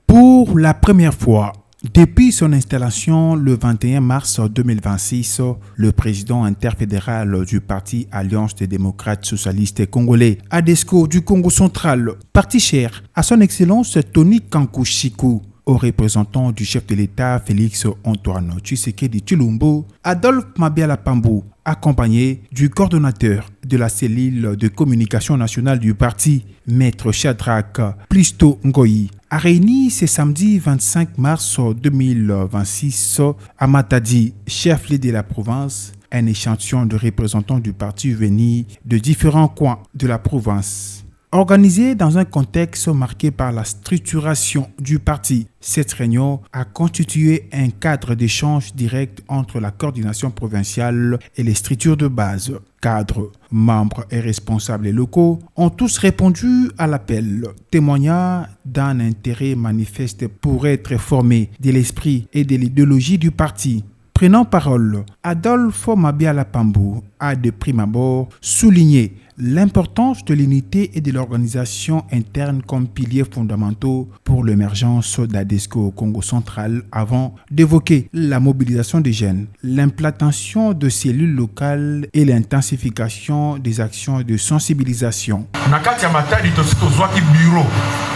Pour la première fois, depuis son installation le 21 mars 2026, le président interfédéral du parti Alliance des démocrates socialistes congolais, ADESCO du Congo central, parti cher à son excellence Tony Kankou-Chikou, aux représentants du chef de l'État Félix Antoine Tshisekedi Tshilombo, Adolphe Mabiala Pambou, accompagné du coordonnateur de la cellule de communication nationale du parti, Maître Shadrach Plisto Ngoyi, a réuni ce samedi 25 mars 2026 à Matadi, chef-lieu de la province, un échantillon de représentants du parti venus de différents coins de la province. Organisée dans un contexte marqué par la structuration du parti, cette réunion a constitué un cadre d'échange direct entre la coordination provinciale et les structures de base. Cadres, membres et responsables locaux ont tous répondu à l'appel, témoignant d'un intérêt manifeste pour être formés de l'esprit et de l'idéologie du parti. Prenant parole, Adolphe Mabiala Pambou a de prime abord souligné l'importance de l'unité et de l'organisation interne comme piliers fondamentaux pour l'émergence d'ADESCO au Congo central avant d'évoquer la mobilisation des jeunes, l'implantation de cellules locales et l'intensification des actions de sensibilisation. Nakati ya Matadi tozwaki bureau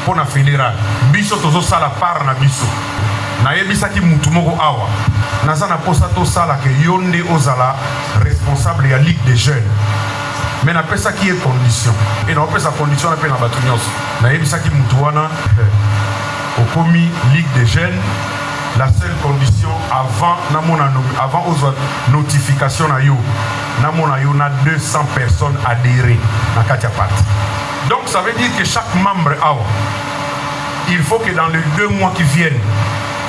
pour la fédérale. Biso tozosala part na biso. Nayebisaki mutu moko awa. Naza na posa tosala ke yonde ozala responsable ya Ligue des jeunes. Mais na pesa qui est condition et na pesa condition na pe na batu nyonso na yebisa ki mutu wana okomi Ligue des jeunes. La seule condition avant aux notification na yo na 200 personnes adhérées na katia parti. Donc ça veut dire que chaque membre awa il faut que dans les 2 mois qui viennent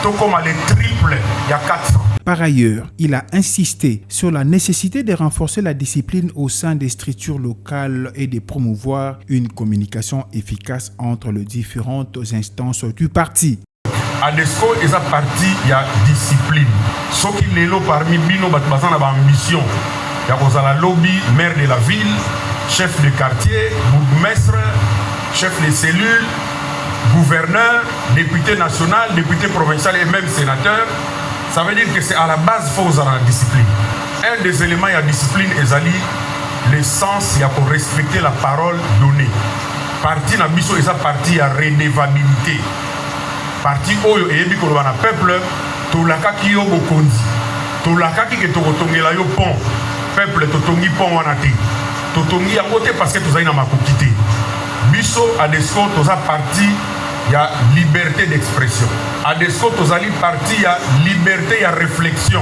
tout comme le triple il y a 400. Par ailleurs, il a insisté sur la nécessité de renforcer la discipline au sein des structures locales et de promouvoir une communication efficace entre les différentes instances du parti. ADESCO est un parti, il y a discipline. Ce qui est là parmi nous, c'est une ambition. Il y a la lobby, maire de la ville, chef de quartier, bourgmestre, chef de cellule, gouverneur, député national, député provincial et même sénateur. Ça veut dire que c'est à la base faut avoir la discipline. Un des éléments de la discipline est le sens, il y a pour respecter la parole donnée. Parti na biso eza parti à redevabilité. Parti oyo eyebi koloba na peuple tolaka ki yo bokonzi. Tolaka ki ke tokotongela yo pont. Peuple totongi pont wana te. Totongi yango te parce que tozali na makoki te. Biso ADESCO toza parti il y a liberté d'expression. ADESCO tozali parti il y a liberté, il y a réflexion.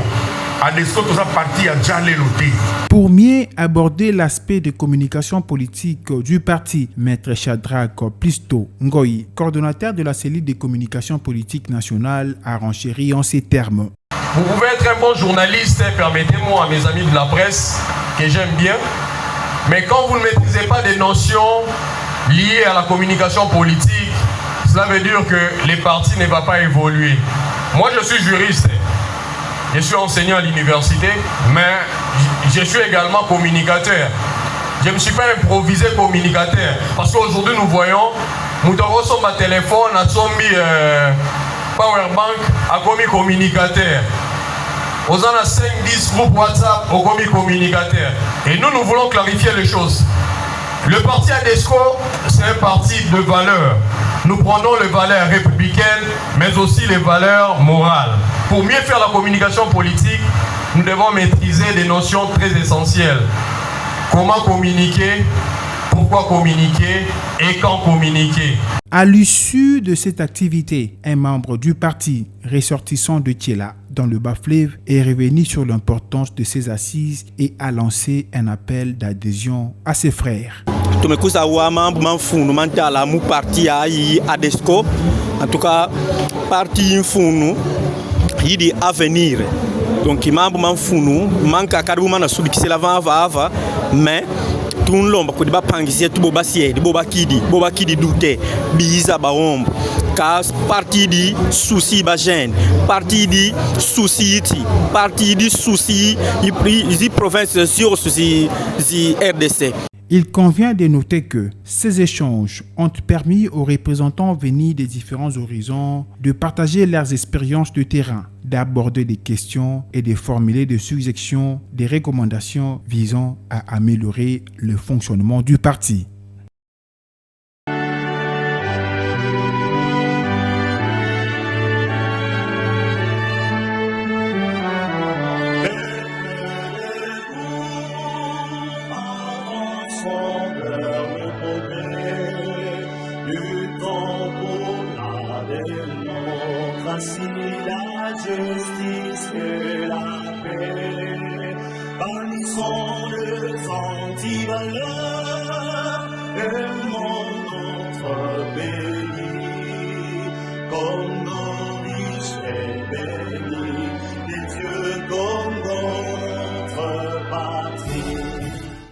ADESCO toza parti il y a dialogue. Pour mieux aborder l'aspect de communication politique du parti, Maître Shadrach Plisto Ngoyi, coordonnateur de la cellule de communication politique nationale, a renchéri en ces termes. Vous pouvez être un bon journaliste, permettez-moi à mes amis de la presse, que j'aime bien, mais quand vous ne maîtrisez pas des notions liées à la communication politique, cela veut dire que les partis ne vont pas évoluer. Moi, je suis juriste. Je suis enseignant à l'université, mais je suis également communicateur. Je ne me suis pas improvisé communicateur. Parce qu'aujourd'hui, nous voyons, nous avons sur ma téléphone, nous avons mis Powerbank, à commis communicateur. Nous avons 5-10 groupes WhatsApp, au commis communicateur. Et nous voulons clarifier les choses. Le parti ADESCO, c'est un parti de valeurs. Nous prenons les valeurs républicaines, mais aussi les valeurs morales. Pour mieux faire la communication politique, nous devons maîtriser des notions très essentielles. Comment communiquer, pourquoi communiquer et quand communiquer. À l'issue de cette activité, un membre du parti ressortissant de Thiela dans le Bas-Fleuve est revenu sur l'importance de ces assises et a lancé un appel d'adhésion à ses frères. Tumekusa wa mambo mfunu mantala mu parti ya ADESCO en tout cas parti mfunu yidi avenir donc mambo mfunu manka karibu mana sudikisela vava mais tunlomba ko diba pangisia tubo basie dibo bakidi dute biza baombo ka parti di souci ba jeune parti di souci iti parti di souci i province sur souci RDC. Il convient de noter que ces échanges ont permis aux représentants venus des différents horizons de partager leurs expériences de terrain, d'aborder des questions et de formuler des suggestions, des recommandations visant à améliorer le fonctionnement du parti. La justice et la paix, bannissons les antivaleurs et notre pays.